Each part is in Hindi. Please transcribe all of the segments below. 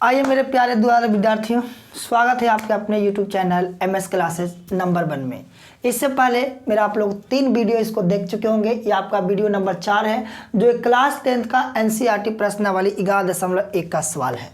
आइए मेरे प्यारे दुलारे विद्यार्थियों, स्वागत है आपके अपने YouTube channel MS classes number 1 में। इससे पहले मेरा आप लोग 3 वीडियो इसको देख चुके होंगे। ये आपका वीडियो नंबर 4 है, जो क्लास 10 का NCERT प्रश्नावली 11.1 का सवाल है।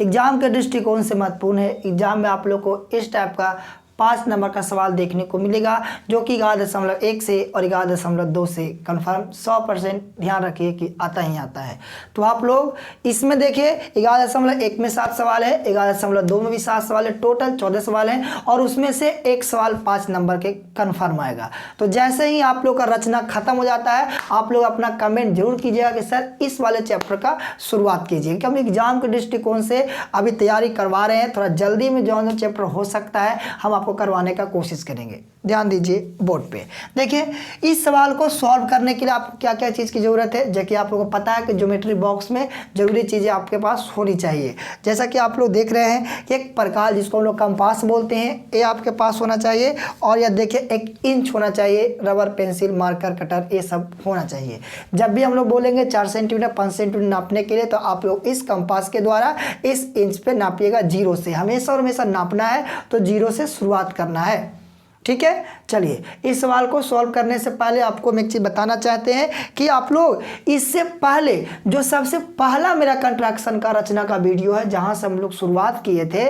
एग्जाम के दृष्टिकोण से महत्वपूर्ण है। एग्जाम में आप लोग को इस टाइप का 5 नंबर का सवाल देखने को मिलेगा, जो कि 11.1 से और 11.2 से कन्फर्म 100% ध्यान रखिए कि आता ही आता है। तो आप लोग इसमें देखिए 11.1 में 7 सवाल है, 11.2 में भी 7 सवाल है, टोटल 14 सवाल हैं और उसमें से एक सवाल 5 नंबर के कन्फर्म आएगा। तो जैसे ही आप लोग का रचना खत्म हो जाता है, आप लोग अपना कमेंट जरूर कीजिएगा कि सर इस वाले चैप्टर का शुरुआत कीजिए, कि हम एग्जाम के दृष्टिकोण से अभी तैयारी करवा रहे हैं। थोड़ा जल्दी में जो चैप्टर हो सकता है हम आपको करवाने का कोशिश करेंगे। ध्यान दीजिए बोर्ड पे। देखिए इस सवाल को सॉल्व करने के लिए आपको क्या क्या चीज़ की ज़रूरत है, जैसे कि आप लोगों को पता है कि ज्योमेट्री बॉक्स में ज़रूरी चीज़ें आपके पास होनी चाहिए। जैसा कि आप लोग देख रहे हैं कि एक प्रकार जिसको हम लोग कंपास बोलते हैं, ये आपके पास होना चाहिए। और यह देखिए 1 इंच होना चाहिए, रबर, पेंसिल, मार्कर, कटर, ये सब होना चाहिए। जब भी हम लोग बोलेंगे 4 सेंटीमीटर 5 सेंटीमीटर नापने के लिए, तो आप लोग इस कंपास के द्वारा इस इंच पे नापिएगा 0 से। हमेशा और हमेशा नापना है तो 0 से शुरुआत करना है। ठीक है, चलिए इस सवाल को सॉल्व करने से पहले आपको हम एक चीज़ बताना चाहते हैं कि आप लोग इससे पहले जो सबसे पहला मेरा कंट्रैक्शन का रचना का वीडियो है, जहां से हम लोग शुरुआत किए थे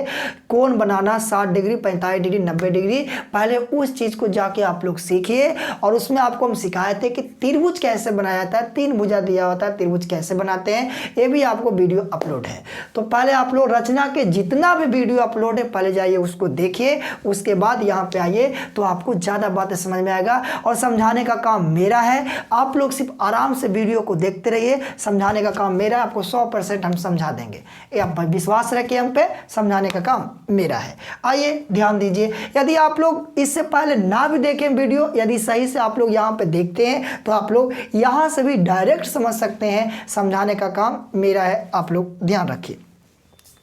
कोण बनाना 60 डिग्री 45 डिग्री 90 डिग्री, पहले उस चीज़ को जाके आप लोग सीखिए। और उसमें आपको हम सिखाए थे कि त्रिभुज कैसे बनाया जाता है, 3 भुजा दिया होता है, त्रिभुज कैसे बनाते हैं, ये भी आपको वीडियो अपलोड है। तो पहले आप लोग रचना के जितना भी वीडियो अपलोड है पहले जाइए उसको देखिए, उसके बाद यहाँ पे आइए तो आपको ज़्यादा बातें समझ में आएगा। और समझाने का काम मेरा है, आप लोग सिर्फ आराम से वीडियो को देखते रहिए। समझाने का काम मेरा है, आपको 100% हम समझा देंगे। ये आप विश्वास रखिए हम पे, समझाने का काम मेरा है। आइए ध्यान दीजिए, यदि आप लोग इससे पहले ना भी देखें वीडियो, यदि सही से आप लोग यहाँ पे देखते हैं तो आप लोग यहाँ से भी डायरेक्ट समझ सकते हैं। समझाने का काम मेरा है, आप लोग ध्यान रखिए।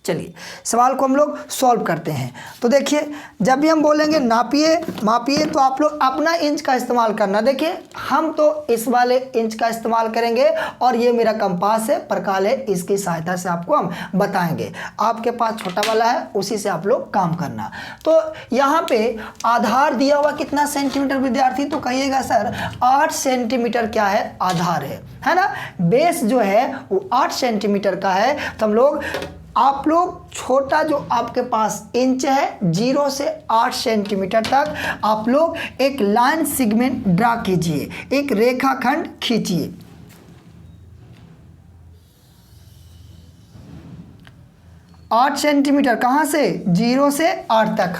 चलिए सवाल को हम लोग सॉल्व करते हैं। तो देखिए जब भी हम बोलेंगे नापिए मापिए, तो आप लोग अपना इंच का इस्तेमाल करना। देखिए हम तो इस वाले इंच का इस्तेमाल करेंगे और ये मेरा कंपास है, प्रकाल है, इसकी सहायता से आपको हम बताएंगे। आपके पास छोटा वाला है, उसी से आप लोग काम करना। तो यहाँ पे आधार दिया हुआ कितना सेंटीमीटर विद्यार्थी, तो कहिएगा सर 8 सेंटीमीटर क्या है, आधार है ना। बेस जो है वो 8 सेंटीमीटर का है। तो हम लोग आप लोग छोटा जो आपके पास इंच है 0 से 8 सेंटीमीटर तक आप लोग एक लाइन सेगमेंट ड्रा कीजिए, एक रेखाखंड खींचिए। 8 सेंटीमीटर कहाँ से, 0 से 8 तक।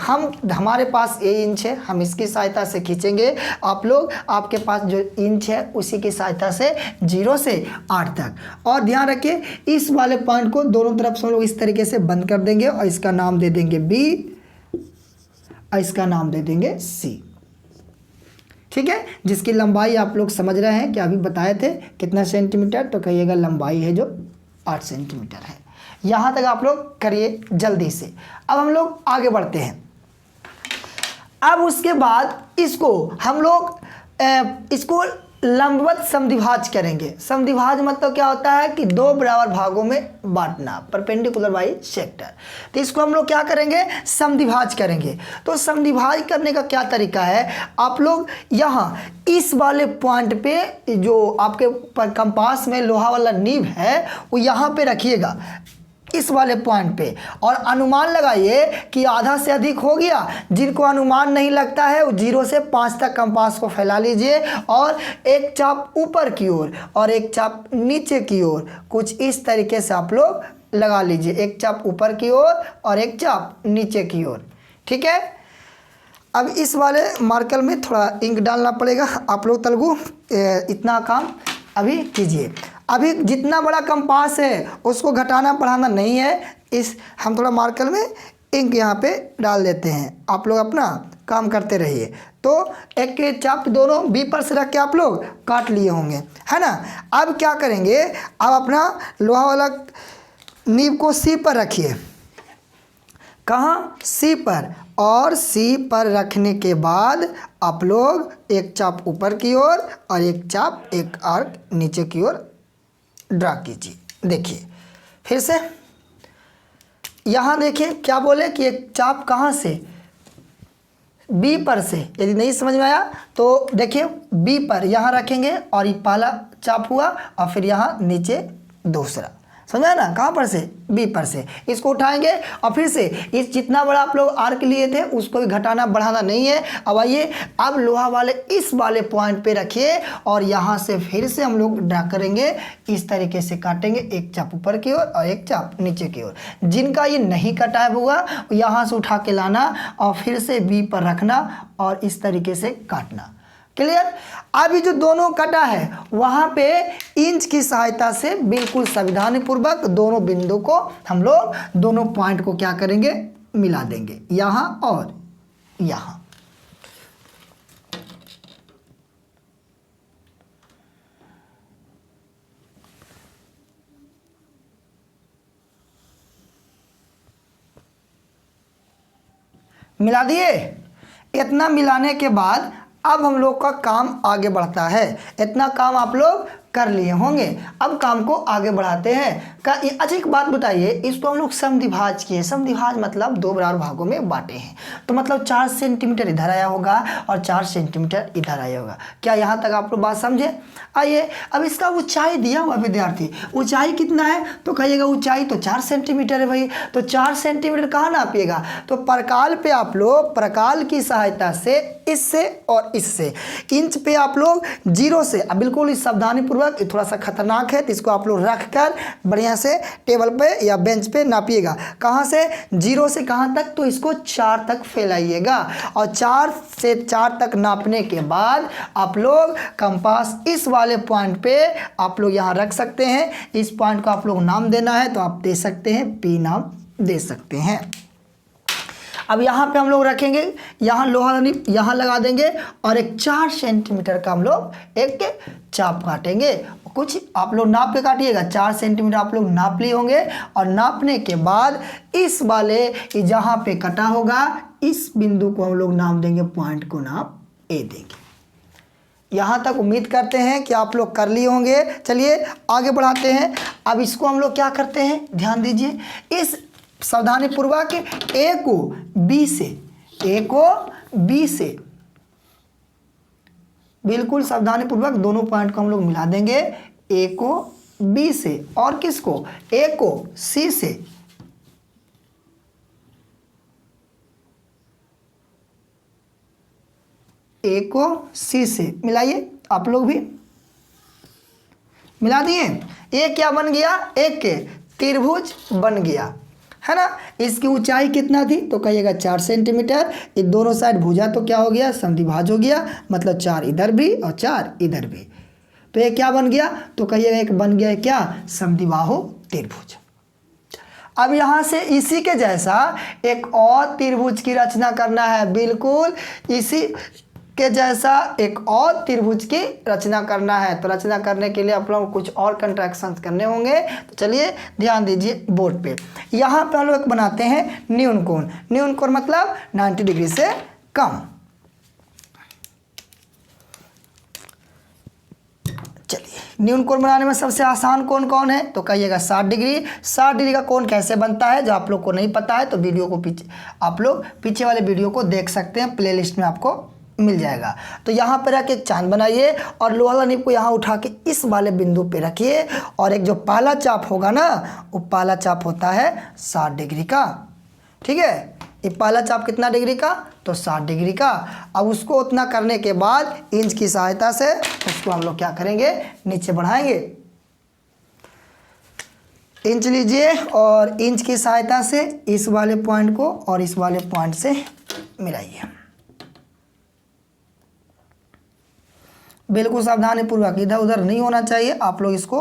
हमारे पास ये इंच है, हम इसकी सहायता से खींचेंगे। आप लोग आपके पास जो इंच है उसी की सहायता से 0 से 8 तक। और ध्यान रखिए इस वाले पॉइंट को दोनों तरफ से हम लोग इस तरीके से बंद कर देंगे और इसका नाम दे देंगे B और इसका नाम दे देंगे C। ठीक है, जिसकी लंबाई आप लोग समझ रहे हैं कि अभी बताए थे कितना सेंटीमीटर, तो कहिएगा लंबाई है जो 8 सेंटीमीटर है। यहाँ तक आप लोग करिए जल्दी से। अब हम लोग आगे बढ़ते हैं। अब उसके बाद इसको हम लोग इसको लंबवत समद्विभाज करेंगे। समद्विभाज मतलब क्या होता है कि 2 बराबर भागों में बांटना, परपेंडिकुलर बाई सेक्टर। तो इसको हम लोग क्या करेंगे, समद्विभाज करेंगे। तो समद्विभाज करने का क्या तरीका है, आप लोग यहाँ इस वाले पॉइंट पे जो आपके कंपास में लोहा वाला नीब है वो यहाँ पे रखिएगा, इस वाले पॉइंट पे, और अनुमान लगाइए कि आधा से अधिक हो गया। जिनको अनुमान नहीं लगता है वो 0 से 5 तक कंपास को फैला लीजिए और एक चाप ऊपर की ओर और एक चाप नीचे की ओर, कुछ इस तरीके से आप लोग लगा लीजिए। एक चाप ऊपर की ओर और एक चाप नीचे की ओर। ठीक है, अब इस वाले मार्कर में थोड़ा इंक डालना पड़ेगा। आप लोग तेलुगु इतना काम अभी कीजिए। अभी जितना बड़ा कंपास है उसको घटाना बढ़ाना नहीं है। इस हम थोड़ा मार्कर में इंक यहाँ पे डाल देते हैं, आप लोग अपना काम करते रहिए। तो एक चाप दोनों बी पर से रख के आप लोग काट लिए होंगे, है ना। अब क्या करेंगे, अब अपना लोहा वाला नीब को सी पर रखिए। कहाँ, सी पर। और सी पर रखने के बाद आप लोग एक चाप ऊपर की ओर और एक चाप एक आर्क नीचे की ओर ड्रा कीजिए। देखिए फिर से यहाँ देखिए क्या बोले कि एक चाप कहाँ से, बी पर से। यदि नहीं समझ में आया तो देखिए बी पर यहाँ रखेंगे और ये पहला चाप हुआ और फिर यहाँ नीचे दूसरा, समझा ना, कहाँ पर से, बी पर से। इसको उठाएंगे और फिर से इस जितना बड़ा आप लोग आर्क लिए थे उसको भी घटाना बढ़ाना नहीं है। अब आइए अब लोहा वाले इस वाले पॉइंट पे रखिए और यहाँ से फिर से हम लोग ड्रा करेंगे, इस तरीके से काटेंगे, एक चाप ऊपर की ओर और एक चाप नीचे की ओर। जिनका ये नहीं कटा है हुआ यहाँ से उठा के लाना और फिर से बी पर रखना और इस तरीके से काटना। क्लियर। अभी जो दोनों कटा है वहां पे इंच की सहायता से बिल्कुल सावधानी पूर्वक दोनों बिंदु को हम लोग दोनों पॉइंट को क्या करेंगे, मिला देंगे, यहां और यहां। मिला दिए। इतना मिलाने के बाद अब हम लोग का काम आगे बढ़ता है। इतना काम आप लोग कर लिए होंगे, अब काम को आगे बढ़ाते हैं। अच्छा एक बात बताइए, इसको हम लोग समद्विभाज किए। समद्विभाज मतलब दो बराबर भागों में बांटे हैं, तो मतलब 4 सेंटीमीटर इधर आया होगा और 4 सेंटीमीटर इधर आया होगा। क्या यहाँ तक आप लोग बात समझे? आइए अब इसका ऊंचाई दिया हुआ विद्यार्थी, ऊंचाई कितना है तो कहिएगा ऊंचाई तो 4 सेंटीमीटर है भाई, तो 4 सेंटीमीटर कहाँ नापिएगा, तो प्रकाल पे आप लोग प्रकाल की सहायता से इससे और इससे इंच पे आप लोग 0 से, अब बिल्कुल सावधानी पूर्वक, थोड़ा सा खतरनाक है तो इसको आप लोग रख कर बढ़िया से टेबल पे या बेंच पे नापिएगा। कहाँ से, 0 से कहाँ तक, तो इसको 4 तक फैलाइएगा और 4 से 4 तक नापने के बाद आप लोग कंपास इस वाले पॉइंट पे आप लोग यहाँ रख सकते हैं। इस पॉइंट को आप लोग नाम देना है तो आप दे सकते हैं, पी नाम दे सकते हैं। अब यहाँ पे हम लोग रखेंगे, यहाँ लोहा यहाँ लगा देंगे और एक 4 सेंटीमीटर का हम लोग एक चाप काटेंगे। कुछ आप लोग नाप के काटिएगा, 4 सेंटीमीटर आप लोग नाप लिए होंगे और नापने के बाद इस वाले जहाँ पे कटा होगा इस बिंदु को हम लोग नाम देंगे, पॉइंट को नाम ए देंगे। यहाँ तक उम्मीद करते हैं कि आप लोग कर लिए होंगे। चलिए आगे बढ़ाते हैं। अब इसको हम लोग क्या करते हैं, ध्यान दीजिए, इस सावधानी पूर्वक ए को बी से, ए को बी से बिल्कुल सावधानी पूर्वक दोनों पॉइंट को हम लोग मिला देंगे, ए को बी से और किसको, ए को सी से, ए को सी से मिलाइए। आप लोग भी मिला दिए। ए क्या बन गया, एक त्रिभुज बन गया है ना। इसकी ऊंचाई कितना थी तो कहिएगा 4 सेंटीमीटर। ये दोनों साइड भुजा तो क्या हो गया, समद्विभाज हो गया, मतलब 4 इधर भी और 4 इधर भी। तो ये क्या बन गया तो कहिएगा एक बन गया क्या, समद्विबाहु त्रिभुज। अब यहाँ से इसी के जैसा एक और त्रिभुज की रचना करना है, बिल्कुल इसी के जैसा एक और त्रिभुज की रचना करना है। तो रचना करने के लिए आप लोगों को कुछ और कंट्रैक्शन करने होंगे। तो चलिए ध्यान दीजिए बोर्ड पे। यहाँ पे हम लोग बनाते हैं न्यून कोण। न्यून कोण मतलब 90 डिग्री से कम। चलिए न्यून कोण बनाने में सबसे आसान कोण कौन है तो कहिएगा 60 डिग्री। 60 डिग्री का कोण कैसे बनता है, जो आप लोग को नहीं पता है तो वीडियो को पीछे आप लोग पीछे वाले वीडियो को देख सकते हैं, प्लेलिस्ट में आपको मिल जाएगा। तो यहाँ पर रख एक चांद बनाइए और लोहा वाला नीब को यहाँ उठा के इस वाले बिंदु पे रखिए और एक जो पहला चाप होगा ना वो पहला चाप होता है 60 डिग्री का। ठीक है, ये पहला चाप कितना डिग्री का तो 60 डिग्री का। अब उसको उतना करने के बाद इंच की सहायता से उसको हम लोग क्या करेंगे, नीचे बढ़ाएंगे। इंच लीजिए और इंच की सहायता से इस वाले पॉइंट को और इस वाले पॉइंट से मिलाइए। बिल्कुल सावधानी पूर्वक, इधर उधर नहीं होना चाहिए। आप लोग इसको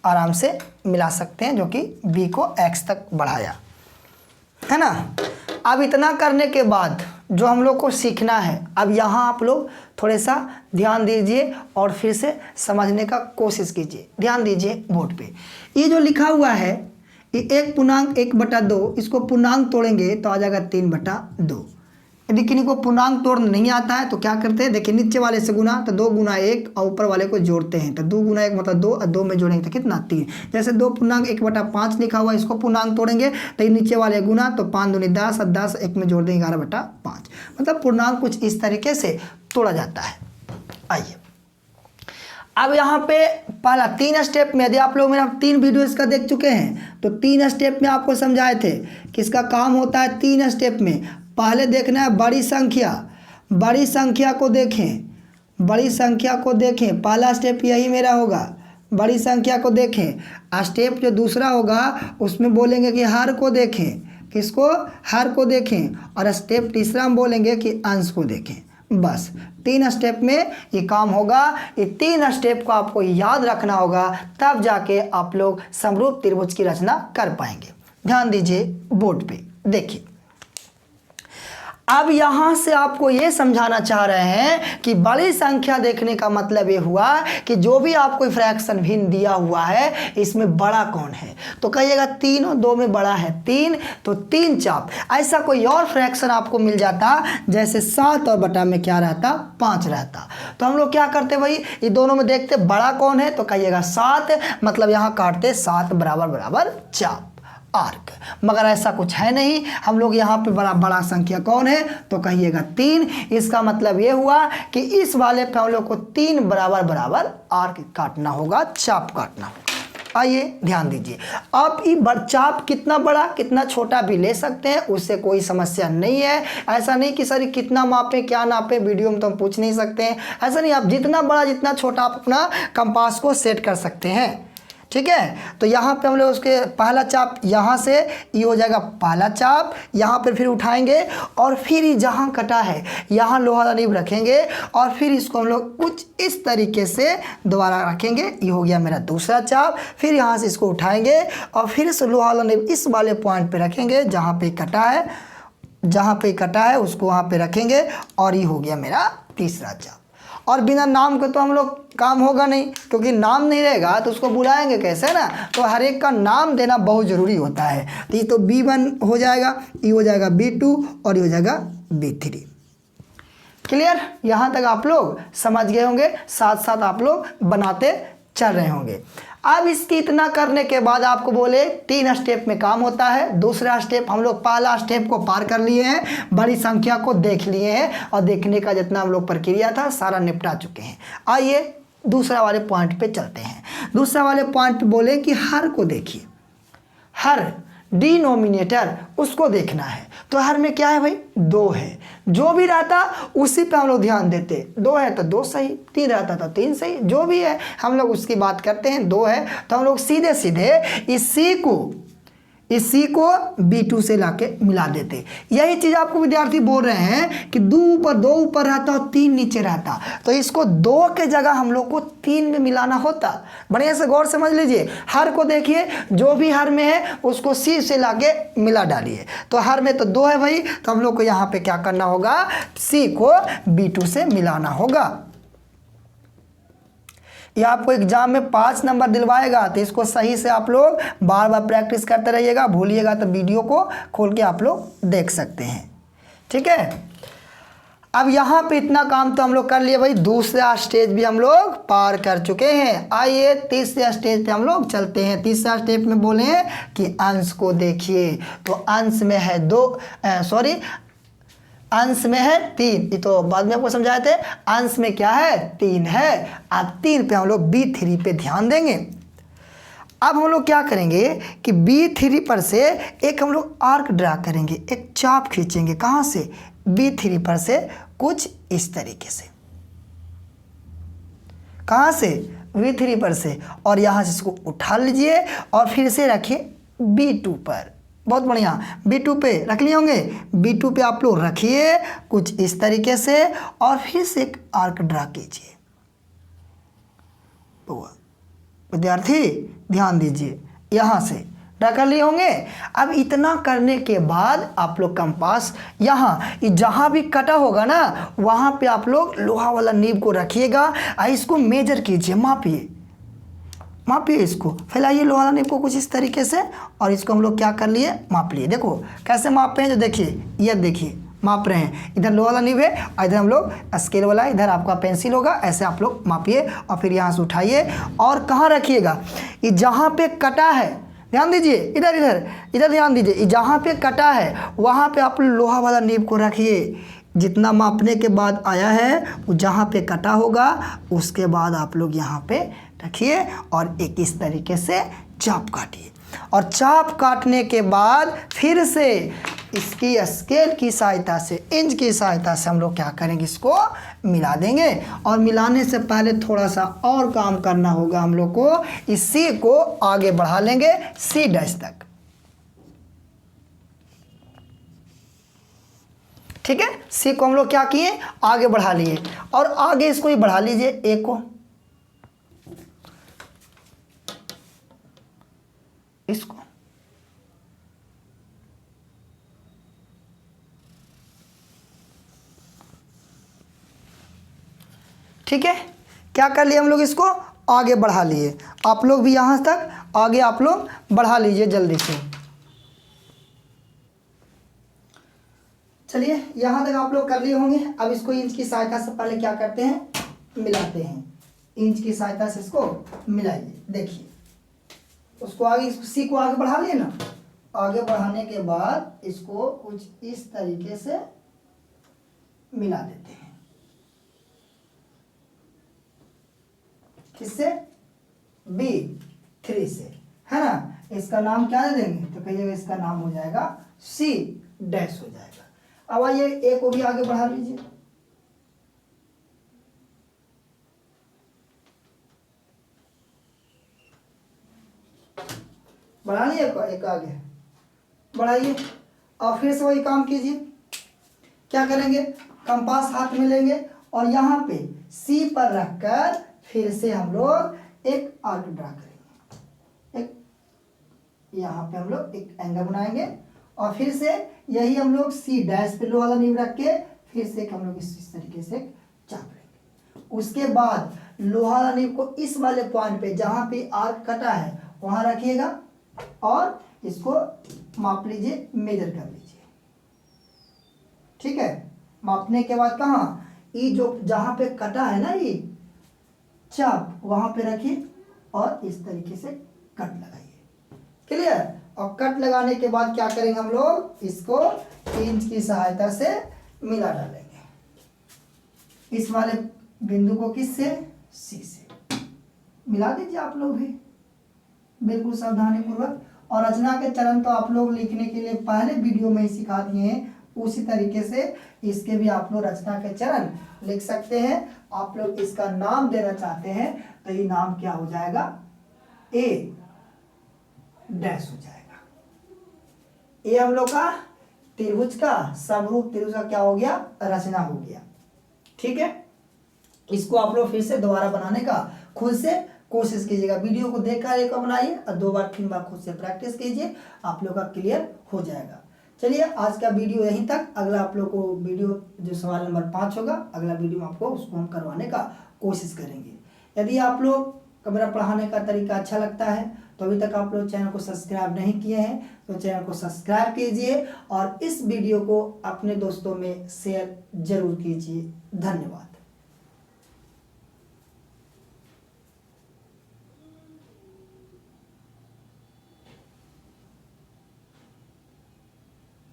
आराम से मिला सकते हैं, जो कि बी को एक्स तक बढ़ाया है ना। अब इतना करने के बाद जो हम लोग को सीखना है, अब यहाँ आप लोग थोड़ा सा ध्यान दीजिए और फिर से समझने का कोशिश कीजिए। ध्यान दीजिए बोर्ड पे, ये जो लिखा हुआ है ये 1 पूर्णांक 1/2, इसको पूर्णांक तोड़ेंगे तो आ जाएगा 3/2। यदि किन्हीं को पूर्णांक तोड़ नहीं आता है तो क्या करते हैं, देखिए नीचे वाले से गुना तो 2 गुना 1 और ऊपर वाले को जोड़ते हैं तो 2 गुना 1 मतलब 2 और 2 में जोड़ेंगे तो कितना 3। जैसे 2 पूर्णांक 1/5 लिखा हुआ है, इसको पूर्णांक तोड़ेंगे तो ये नीचे वाले गुना तो 5 दूनी 10 और 10 1 में जोड़ देंगे 11/5। मतलब पूर्णांक कुछ इस तरीके से तोड़ा जाता है। आइए अब यहाँ पे पहला 3 स्टेप में, यदि आप लोग मेरा 3 वीडियो इसका देख चुके हैं तो 3 स्टेप में आपको समझाए थे कि इसका काम होता है 3 स्टेप में। पहले देखना है बड़ी संख्या, बड़ी संख्या को देखें, बड़ी संख्या को देखें, पहला स्टेप यही मेरा होगा, बड़ी संख्या को देखें। स्टेप जो दूसरा होगा उसमें बोलेंगे कि हर को देखें, किसको, हर को देखें। और स्टेप तीसरा हम बोलेंगे कि अंश को देखें। बस 3 स्टेप में ये काम होगा। ये 3 स्टेप को आपको याद रखना होगा, तब जाके आप लोग समरूप त्रिभुज की रचना कर पाएंगे। ध्यान दीजिए बोर्ड पे, देखिए अब यहाँ से आपको ये समझाना चाह रहे हैं कि बड़ी संख्या देखने का मतलब ये हुआ कि जो भी आपको फ्रैक्शन भिन्न दिया हुआ है इसमें बड़ा कौन है, तो कहिएगा 3 और 2 में बड़ा है 3, तो 3 चाप। ऐसा कोई और फ्रैक्शन आपको मिल जाता जैसे 7 और बटा में क्या रहता, 5 रहता, तो हम लोग क्या करते भाई, ये दोनों में देखते बड़ा कौन है, तो कहिएगा 7, मतलब यहाँ काटते 7 बराबर बराबर चाप, आर्क। मगर ऐसा कुछ है नहीं, हम लोग यहाँ पे बड़ा संख्या कौन है, तो कहिएगा 3। इसका मतलब ये हुआ कि इस वाले पे हम लोग को 3 बराबर बराबर आर्क काटना होगा, चाप काटना होगा। आइए ध्यान दीजिए, आप ये चाप कितना बड़ा कितना छोटा भी ले सकते हैं, उससे कोई समस्या नहीं है। ऐसा नहीं कि सर कितना मापे क्या नापे, वीडियो में तो हम पूछ नहीं सकते हैं, ऐसा नहीं। आप जितना बड़ा जितना छोटा आप अपना कंपास को सेट कर सकते हैं, ठीक है। तो यहाँ पे हम लोग उसके पहला चाप यहाँ से ये हो जाएगा पहला चाप, यहाँ पर फिर उठाएंगे और फिर ये जहाँ कटा है यहाँ लोहा नीब रखेंगे और फिर इसको हम लोग कुछ इस तरीके से दोबारा रखेंगे। ये हो गया मेरा दूसरा चाप। फिर यहाँ से इसको उठाएंगे और फिर से लोहा नीब इस वाले पॉइंट पे रखेंगे जहाँ पे कटा है, जहाँ पे कटा है उसको वहाँ पे रखेंगे और ये हो गया मेरा तीसरा चाप। और बिना नाम के तो हम लोग काम होगा नहीं, क्योंकि नाम नहीं रहेगा तो उसको बुलाएंगे कैसे ना, तो हर एक का नाम देना बहुत ज़रूरी होता है। तो ये तो B1 हो जाएगा, ये हो जाएगा B2 और ये हो जाएगा B3। क्लियर, यहाँ तक आप लोग समझ गए होंगे, साथ साथ आप लोग बनाते चल रहे होंगे। अब इसकी इतना करने के बाद आपको बोले 3 स्टेप में काम होता है। दूसरा स्टेप हम लोग पहला स्टेप को पार कर लिए हैं, बड़ी संख्या को देख लिए हैं और देखने का जितना हम लोग प्रक्रिया था सारा निपटा चुके हैं। आइए दूसरा वाले पॉइंट पे चलते हैं। दूसरा वाले पॉइंट पे बोले कि हर को देखिए, हर डिनोमिनेटर उसको देखना है। तो हर में क्या है भाई, 2 है, जो भी रहता उसी पे हम लोग ध्यान देते। 2 है तो 2 सही, 3 रहता तो 3 सही, जो भी है हम लोग उसकी बात करते हैं। 2 है तो हम लोग सीधे सीधे इसी को B2 से लाके मिला देते। यही चीज़ आपको विद्यार्थी बोल रहे हैं कि 2 ऊपर रहता और 3 नीचे रहता, तो इसको 2 के जगह हम लोग को 3 में मिलाना होता। बढ़िया से गौर समझ लीजिए, हर को देखिए, जो भी हर में है उसको C से लाके मिला डालिए। तो हर में तो 2 है भाई, तो हम लोग को यहाँ पे क्या करना होगा, C को B2 से मिलाना होगा। ये आपको एग्जाम में 5 नंबर दिलवाएगा, तो इसको सही से आप लोग बार बार प्रैक्टिस करते रहिएगा। भूलिएगा तो वीडियो को खोल के आप लोग देख सकते हैं, ठीक है। अब यहाँ पे इतना काम तो हम लोग कर लिए भाई, दूसरा स्टेज भी हम लोग पार कर चुके हैं। आइए तीसरे स्टेज पे हम लोग चलते हैं। तीसरा स्टेप में बोले कि अंश को देखिए, तो अंश में है अंश में है 3, ये तो बाद में आपको समझाए थे। अंश में क्या है, 3 है। अब 3 पे हम लोग B3 पे ध्यान देंगे। अब हम लोग क्या करेंगे कि B3 पर से एक हम लोग आर्क ड्रा करेंगे, एक चाप खींचेंगे। कहाँ से, B3 पर से कुछ इस तरीके से। कहाँ से, B3 पर से, और यहाँ से इसको उठा लीजिए और फिर से रखिए B2 पर। बहुत बढ़िया, B2 पे रख लिए होंगे। B2 पे आप लोग रखिए कुछ इस तरीके से और फिर से एक आर्क ड्रा कीजिए। विद्यार्थी ध्यान दीजिए, यहाँ से ड्रा कर लिए होंगे। अब इतना करने के बाद आप लोग कंपास यहाँ जहाँ भी कटा होगा ना, वहाँ पे आप लोग लोहा वाला नीब को रखिएगा। इसको मेजर कीजिए, मापिए इसको, फैलाइए लोहा वाला नीब को कुछ इस तरीके से, और इसको हम लोग क्या कर लिए, माप लिए। देखो कैसे मापे हैं, जो देखिए, ये देखिए माप रहे हैं। इधर लोहा वाला नीब है और इधर हम लोग स्केल वाला, इधर आपका पेंसिल होगा। ऐसे आप लोग मापिए और फिर यहाँ से उठाइए और कहाँ रखिएगा, ये जहाँ पे कटा है ध्यान दीजिए, इधर इधर इधर ध्यान दीजिए, जहाँ पे कटा है वहाँ पे आप लोहा वाला नीब को रखिए। जितना मापने के बाद आया है वो जहाँ पे कटा होगा उसके बाद आप लोग यहाँ पे रखिए और एक इस तरीके से चाप काटिए। और चाप काटने के बाद फिर से इसकी स्केल की सहायता से, इंच की सहायता से हम लोग क्या करेंगे, इसको मिला देंगे। और मिलाने से पहले थोड़ा सा और काम करना होगा हम लोग को, इस सी को आगे बढ़ा लेंगे सी डैश तक, ठीक है। सी को हम लोग क्या किए, आगे बढ़ा लिए और आगे इसको ही बढ़ा लीजिए ए को, इसको, ठीक है। क्या कर लिए हम लोग, इसको आगे बढ़ा लिए। आप लोग भी यहां तक आगे आप लोग बढ़ा लीजिए जल्दी से। चलिए यहां तक आप लोग कर लिए होंगे। अब इसको इंच की सहायता से पहले क्या करते हैं, मिलाते हैं। इंच की सहायता से इसको मिलाइए। देखिए उसको आगे, सी को आगे बढ़ा लिए ना, आगे बढ़ाने के बाद इसको कुछ इस तरीके से मिला देते हैं। किससे, B3 से, है ना। इसका नाम क्या दे देंगे, तो कहिएगा इसका नाम हो जाएगा सी डैश हो जाएगा। अब आइए ए को भी आगे बढ़ा लीजिए। बढ़ा लिए एक आगे बढ़ाइए और फिर से वही काम कीजिए। क्या करेंगे, कंपास हाथ में लेंगे और यहाँ पे सी पर रखकर फिर से हम लोग एक आर्क ड्रा करेंगे। एक यहाँ पे हम लोग एक एंगल बनाएंगे और फिर से यही हम लोग सी डैश पे लोहा वाला नींव रख के फिर से हम लोग इस तरीके से चाप लेंगे। उसके बाद लोहा वाला नींव को इस वाले पॉइंट पे जहाँ पे आर्क कटा है वहाँ रखिएगा और इसको माप लीजिए, मेजर कर लीजिए, ठीक है। मापने के बाद कहाँ, ये जो जहाँ पे कटा है ना ये चाप, वहाँ पे रखिए और इस तरीके से कट लगाइए, क्लियर। और कट लगाने के बाद क्या करेंगे हम लोग, इसको इंच की सहायता से मिला डालेंगे। इस वाले बिंदु को किससे, सी से मिला दीजिए आप लोग भी बिल्कुल सावधानी पूर्वक। और रचना के चरण तो आप लोग लिखने के लिए पहले वीडियो में ही सिखा दिए हैं, उसी तरीके से इसके भी आप लोग रचना के चरण लिख सकते हैं। आप लोग इसका नाम देना चाहते हैं तो ये नाम क्या हो जाएगा, ए डैश हो जाएगा। ये हम लोग का त्रिभुज का समरूप त्रिभुज का क्या हो गया, रचना हो गया, ठीक है। इसको आप लोग फिर से दोबारा बनाने का खुद से कोशिश कीजिएगा। वीडियो को देखकर एक बनाइए और 2 बार 3 बार खुद से प्रैक्टिस कीजिए, आप लोग का क्लियर हो जाएगा। चलिए आज का वीडियो यहीं तक। अगला आप लोग को वीडियो जो सवाल नंबर 5 होगा, अगला वीडियो में आपको उसको हम करवाने का कोशिश करेंगे। यदि आप लोग को मेरा पढ़ाने का तरीका अच्छा लगता है तो अभी तक आप लोग चैनल को सब्सक्राइब नहीं किए हैं तो चैनल को सब्सक्राइब कीजिए और इस वीडियो को अपने दोस्तों में शेयर जरूर कीजिए। धन्यवाद।